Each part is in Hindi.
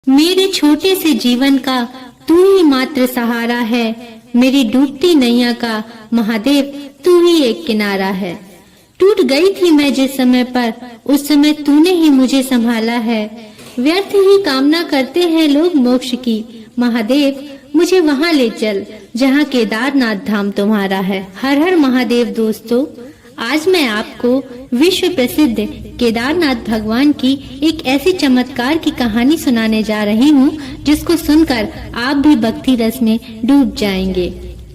मेरे छोटे से जीवन का तू ही मात्र सहारा है। मेरी डूबती नैया का महादेव तू ही एक किनारा है। टूट गई थी मैं जिस समय पर, उस समय तूने ही मुझे संभाला है। व्यर्थ ही कामना करते हैं लोग मोक्ष की, महादेव मुझे वहाँ ले चल जहाँ केदारनाथ धाम तुम्हारा है। हर हर महादेव। दोस्तों, आज मैं आपको विश्व प्रसिद्ध केदारनाथ भगवान की एक ऐसी चमत्कार की कहानी सुनाने जा रही हूँ जिसको सुनकर आप भी भक्ति रस में डूब जाएंगे।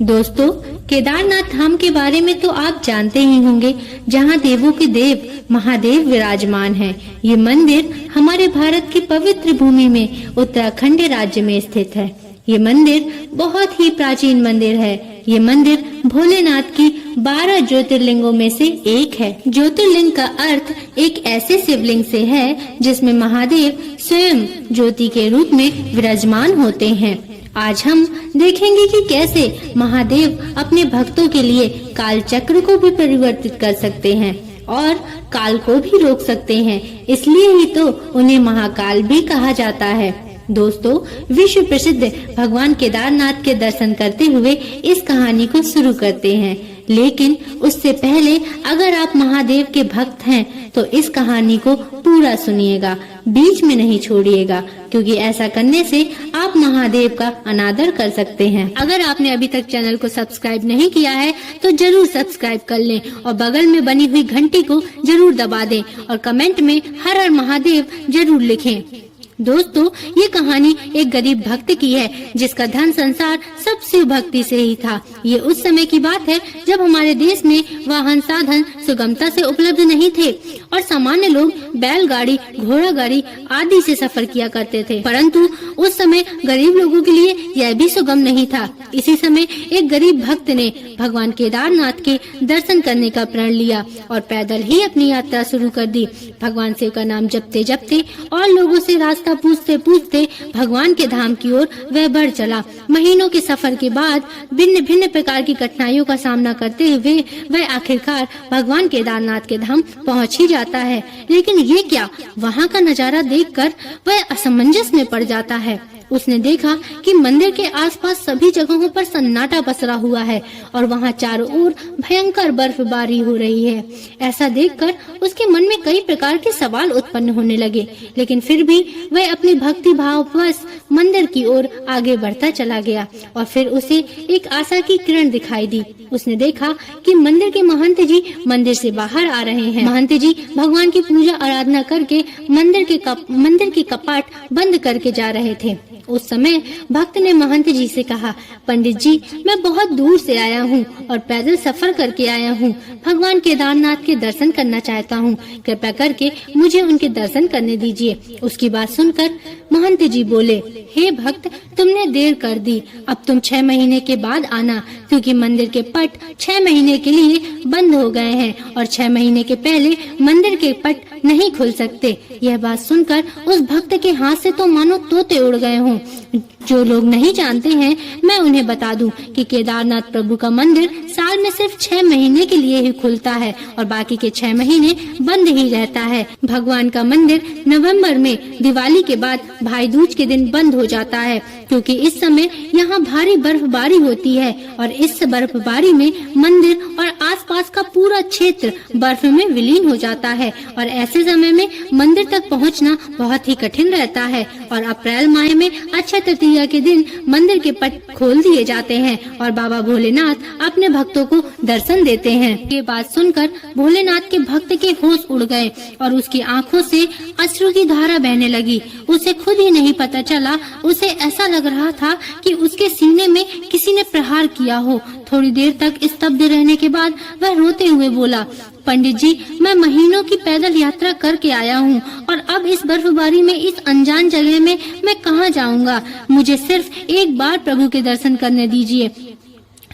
दोस्तों, केदारनाथ धाम के बारे में तो आप जानते ही होंगे, जहाँ देवों के देव महादेव विराजमान हैं। ये मंदिर हमारे भारत की पवित्र भूमि में उत्तराखंड राज्य में स्थित है। ये मंदिर बहुत ही प्राचीन मंदिर है। ये मंदिर भोलेनाथ की 12 ज्योतिर्लिंगों में से एक है। ज्योतिर्लिंग का अर्थ एक ऐसे शिवलिंग से है जिसमें महादेव स्वयं ज्योति के रूप में विराजमान होते हैं। आज हम देखेंगे कि कैसे महादेव अपने भक्तों के लिए काल चक्र को भी परिवर्तित कर सकते हैं और काल को भी रोक सकते हैं। इसलिए ही तो उन्हें महाकाल भी कहा जाता है। दोस्तों, विश्व प्रसिद्ध भगवान केदारनाथ के दर्शन करते हुए इस कहानी को शुरू करते हैं। लेकिन उससे पहले अगर आप महादेव के भक्त हैं तो इस कहानी को पूरा सुनिएगा, बीच में नहीं छोड़िएगा, क्योंकि ऐसा करने से आप महादेव का अनादर कर सकते हैं। अगर आपने अभी तक चैनल को सब्सक्राइब नहीं किया है तो जरूर सब्सक्राइब कर लें और बगल में बनी हुई घंटी को जरूर दबा दें और कमेंट में हर हर महादेव जरूर लिखें। दोस्तों, ये कहानी एक गरीब भक्त की है जिसका धन संसार सब शिव भक्ति से ही था। ये उस समय की बात है जब हमारे देश में वाहन साधन सुगमता से उपलब्ध नहीं थे और सामान्य लोग बैलगाड़ी, घोड़ा गाड़ी आदि से सफर किया करते थे। परंतु उस समय गरीब लोगों के लिए यह भी सुगम नहीं था। इसी समय एक गरीब भक्त ने भगवान केदारनाथ के दर्शन करने का प्रण लिया और पैदल ही अपनी यात्रा शुरू कर दी। भगवान शिव का नाम जपते जपते और लोगों से रास्ता पूछते पूछते भगवान के धाम की ओर वह बढ़ चला। महीनों के सफर के बाद भिन्न भिन्न प्रकार की कठिनाइयों का सामना करते हुए वह आखिरकार भगवान केदारनाथ के धाम पहुंच ही जाता है। लेकिन ये क्या, वहाँ का नजारा देखकर वह असमंजस में पड़ जाता है। उसने देखा कि मंदिर के आसपास सभी जगहों पर सन्नाटा पसरा हुआ है और वहाँ चारों ओर भयंकर बर्फबारी हो रही है। ऐसा देखकर उसके मन में कई प्रकार के सवाल उत्पन्न होने लगे, लेकिन फिर भी वह अपनी भक्ति भाववश मंदिर की ओर आगे बढ़ता चला गया और फिर उसे एक आशा की किरण दिखाई दी। उसने देखा कि मंदिर के महंत जी मंदिर से बाहर आ रहे हैं। महंत जी भगवान की पूजा आराधना करके मंदिर के कपाट बंद करके जा रहे थे। उस समय भक्त ने महंत जी से कहा, पंडित जी, मैं बहुत दूर से आया हूँ और पैदल सफर करके आया हूँ। भगवान केदारनाथ के दर्शन करना चाहता हूँ। कृपया करके मुझे उनके दर्शन करने दीजिए। उसकी बात सुनकर महंत जी बोले, हे भक्त, तुमने देर कर दी। अब तुम 6 महीने के बाद आना, क्योंकि मंदिर के पट 6 महीने के लिए बंद हो गए हैं और 6 महीने के पहले मंदिर के पट नहीं खुल सकते। यह बात सुनकर उस भक्त के हाथ से तो मानो तोते उड़ गए हों। जो लोग नहीं जानते हैं, मैं उन्हें बता दूं कि केदारनाथ प्रभु का मंदिर साल में सिर्फ 6 महीने के लिए ही खुलता है और बाकी के 6 महीने बंद ही रहता है। भगवान का मंदिर नवंबर में दिवाली के बाद भाई दूज के दिन बंद हो जाता है, क्योंकि इस समय यहाँ भारी बर्फबारी होती है और इस बर्फबारी में मंदिर और आसपास का पूरा क्षेत्र बर्फ में विलीन हो जाता है और ऐसे समय में मंदिर तक पहुँचना बहुत ही कठिन रहता है। और अप्रैल माह में अक्षय तृतीया के दिन मंदिर के पट खोल दिए जाते हैं और बाबा भोलेनाथ अपने भक्तों को दर्शन देते हैं। ये बात सुनकर भोलेनाथ के भक्त के होश उड़ गए और उसकी आंखों से अश्रु की धारा बहने लगी। उसे खुद ही नहीं पता चला, उसे ऐसा लग रहा था कि उसके सीने में किसी ने प्रहार किया हो। थोड़ी देर तक स्तब्ध रहने के बाद वह रोते हुए बोला, पंडित जी, मैं महीनों की पैदल यात्रा करके आया हूँ और अब इस बर्फबारी में इस अनजान जगह में मैं कहाँ जाऊँगा। मुझे सिर्फ एक बार प्रभु के दर्शन करने दीजिए।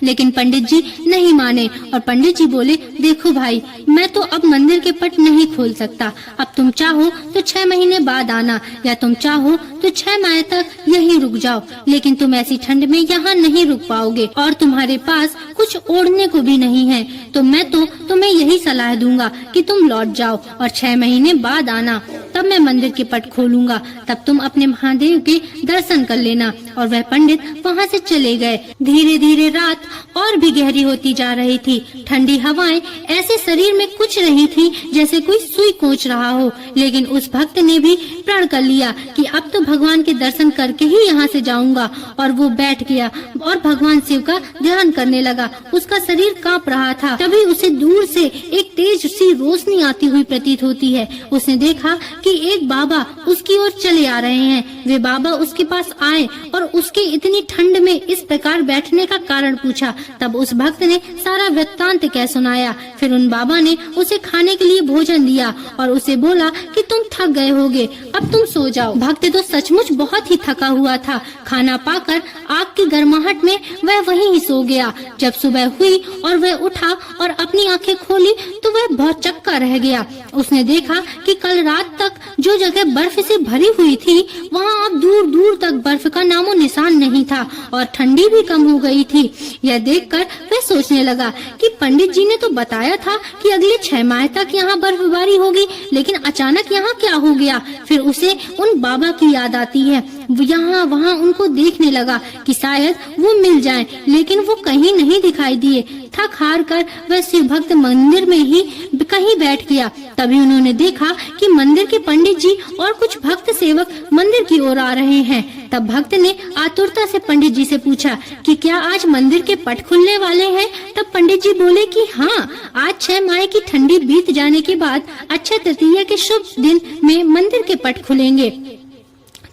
लेकिन पंडित जी नहीं माने और पंडित जी बोले, देखो भाई, मैं तो अब मंदिर के पट नहीं खोल सकता। अब तुम चाहो तो 6 महीने बाद आना या तुम चाहो तो 6 माह तक यहीं रुक जाओ, लेकिन तुम ऐसी ठंड में यहाँ नहीं रुक पाओगे और तुम्हारे पास कुछ ओढ़ने को भी नहीं है। तो मैं तो तुम्हें यही सलाह दूंगा कि तुम लौट जाओ और 6 महीने बाद आना। तब मैं मंदिर के पट खोलूंगा, तब तुम अपने महादेव के दर्शन कर लेना। और वह पंडित वहाँ से चले गए। धीरे धीरे रात और भी गहरी होती जा रही थी। ठंडी हवाएं ऐसे शरीर में कुछ रही थी जैसे कोई सुई कोच रहा हो। लेकिन उस भक्त ने भी प्रण कर लिया कि अब तो भगवान के दर्शन करके ही यहाँ से जाऊंगा। और वो बैठ गया और भगवान शिव का ध्यान करने लगा। उसका शरीर कांप रहा था। तभी उसे दूर से एक तेज सी रोशनी आती हुई प्रतीत होती है। उसने देखा कि एक बाबा उसकी ओर चले आ रहे हैं। वे बाबा उसके पास आए और उसके इतनी ठंड में इस प्रकार बैठने का कारण पूछा। तब उस भक्त ने सारा वृत्तांत कह सुनाया। फिर उन बाबा ने उसे खाने के लिए भोजन दिया और उसे बोला कि तुम थक गए होगे, अब तुम सो जाओ। भक्त तो सचमुच बहुत ही थका हुआ था। खाना पाकर आग की गर्माहट में वह वहीं ही सो गया। जब सुबह हुई और वह उठा और अपनी आंखें खोली तो वह बहुत चक्का रह गया। उसने देखा कि कल रात तक जो जगह बर्फ से भरी हुई थी वहाँ अब दूर दूर तक बर्फ का नामो निशान नहीं था और ठंडी भी कम हो गई थी। यह देखकर वह सोचने लगा कि पंडित जी ने तो बताया था कि अगले 6 माह तक यहाँ बर्फबारी होगी, लेकिन अचानक यहाँ क्या हो गया। फिर उसे उन बाबा की याद आती है। यहाँ वहाँ उनको देखने लगा कि शायद वो मिल जाएं, लेकिन वो कहीं नहीं दिखाई दिए। थक हार कर वह शिव भक्त मंदिर में ही कहीं बैठ गया। तभी उन्होंने देखा कि मंदिर के पंडित जी और कुछ भक्त सेवक मंदिर की ओर आ रहे हैं। तब भक्त ने आतुरता से पंडित जी से पूछा कि क्या आज मंदिर के पट खुलने वाले हैं। तब पंडित जी बोले कि हाँ, आज 6 माह की ठंडी बीत जाने के बाद अक्षय तृतीया के शुभ दिन में मंदिर के पट खुलेंगे।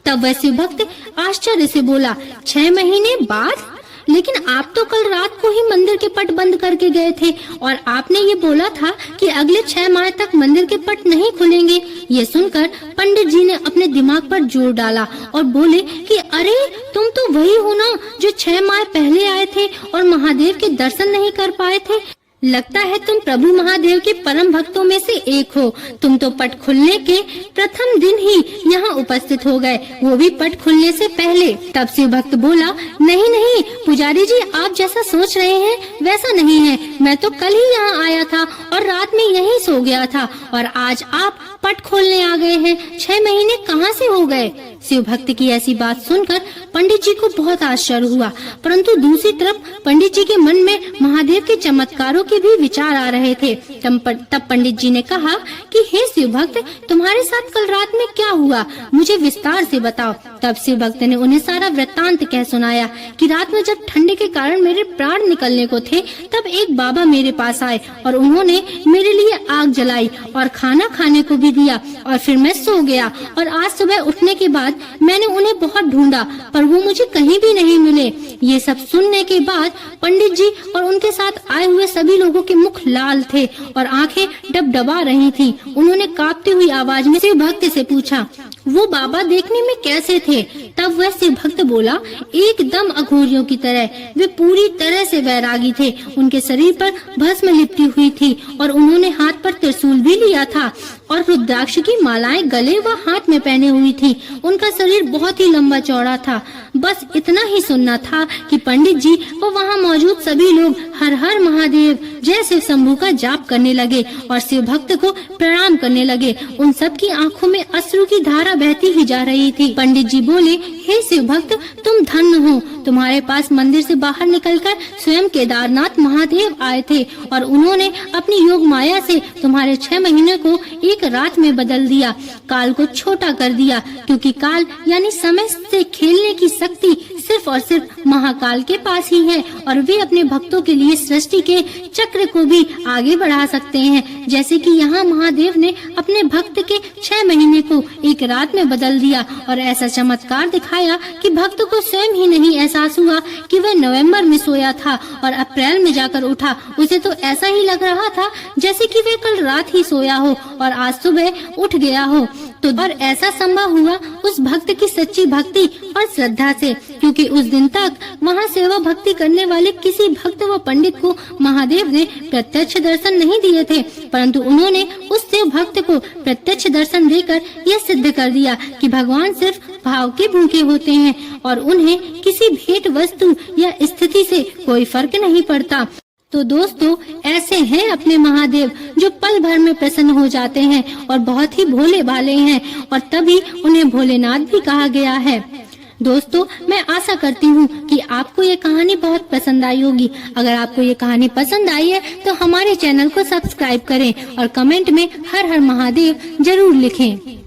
तब वह शिव भक्त आश्चर्य से बोला, 6 महीने बाद? लेकिन आप तो कल रात को ही मंदिर के पट बंद करके गए थे और आपने ये बोला था कि अगले 6 माह तक मंदिर के पट नहीं खुलेंगे। ये सुनकर पंडित जी ने अपने दिमाग पर जोर डाला और बोले कि अरे, तुम तो वही हो ना जो 6 माह पहले आए थे और महादेव के दर्शन नहीं कर पाए थे। लगता है तुम प्रभु महादेव के परम भक्तों में से एक हो। तुम तो पट खुलने के प्रथम दिन ही यहाँ उपस्थित हो गए, वो भी पट खुलने से पहले। तब शिव भक्त बोला, नहीं नहीं पुजारी जी, आप जैसा सोच रहे हैं वैसा नहीं है। मैं तो कल ही यहाँ आया था और रात में यहीं सो गया था और आज आप पट खोलने आ गए हैं। 6 महीने कहाँ से हो गए। शिव भक्त की ऐसी बात सुनकर पंडित जी को बहुत आश्चर्य हुआ, परंतु दूसरी तरफ पंडित जी के मन में महादेव के चमत्कारों के भी विचार आ रहे थे। तब पंडित जी ने कहा कि हे शिव भक्त, तुम्हारे साथ कल रात में क्या हुआ, मुझे विस्तार से बताओ। तब शिव भक्त ने उन्हें सारा वृत्तांत कह सुनाया कि रात में जब ठंडे के कारण मेरे प्राण निकलने को थे, तब एक बाबा मेरे पास आए और उन्होंने मेरे लिए आग जलाई और खाना खाने को भी दिया और फिर मैं सो गया। और आज सुबह उठने के बाद मैंने उन्हें बहुत ढूंढा पर वो मुझे कहीं भी नहीं मिले। ये सब सुनने के बाद पंडित जी और उनके साथ आए हुए सभी लोगों के मुख लाल थे और आंखें डबडबा रही थीं। उन्होंने कांपती हुई आवाज में शिव भक्त से पूछा, वो बाबा देखने में कैसे थे। तब वह शिव भक्त बोला, एकदम अघोरियों की तरह। वे पूरी तरह से वैरागी थे। उनके शरीर पर भस्म लिपटी हुई थी और उन्होंने हाथ पर त्रिशूल भी लिया था और रुद्राक्ष की मालाएं गले व हाथ में पहने हुई थी। उनका शरीर बहुत ही लंबा चौड़ा था। बस इतना ही सुनना था कि पंडित जी व वहाँ मौजूद सभी लोग हर हर महादेव जय शिव शंभू का जाप करने लगे और शिव भक्त को प्रणाम करने लगे। उन सब की आंखों में अश्रु की धारा बहती ही जा रही थी। पंडित जी बोले, हे शिव भक्त, तुम धन्य हो। तुम्हारे पास मंदिर से बाहर निकलकर स्वयं केदारनाथ महादेव आए थे और उन्होंने अपनी योग माया से तुम्हारे 6 महीने को एक रात में बदल दिया। काल को छोटा कर दिया, क्योंकि काल यानी समय से खेलने की शक्ति सिर्फ और सिर्फ महाकाल के पास ही है और वे अपने भक्तों के लिए सृष्टि के चक्र को भी आगे बढ़ा सकते हैं। जैसे कि यहाँ महादेव ने अपने भक्त के 6 महीने को एक रात में बदल दिया और ऐसा चमत्कार दिखाया कि भक्त को स्वयं ही नहीं एहसास हुआ कि वह नवंबर में सोया था और अप्रैल में जाकर उठा। उसे तो ऐसा ही लग रहा था जैसे कि वह कल रात ही सोया हो और आज सुबह उठ गया हो। तो और ऐसा संभव हुआ उस भक्त की सच्ची भक्ति और श्रद्धा से, क्योंकि उस दिन तक वहाँ सेवा भक्ति करने वाले किसी भक्त व पंडित को महादेव ने प्रत्यक्ष दर्शन नहीं दिए थे, परंतु उन्होंने उस शिव भक्त को प्रत्यक्ष दर्शन देकर यह सिद्ध कर दिया कि भगवान सिर्फ भाव के भूखे होते हैं और उन्हें किसी भेंट वस्तु या स्थिति से कोई फर्क नहीं पड़ता। तो दोस्तों, ऐसे हैं अपने महादेव जो पल भर में प्रसन्न हो जाते हैं और बहुत ही भोले भाले हैं, और तभी उन्हें भोलेनाथ भी कहा गया है। दोस्तों, मैं आशा करती हूँ कि आपको ये कहानी बहुत पसंद आई होगी। अगर आपको ये कहानी पसंद आई है तो हमारे चैनल को सब्सक्राइब करें और कमेंट में हर हर महादेव जरूर लिखें।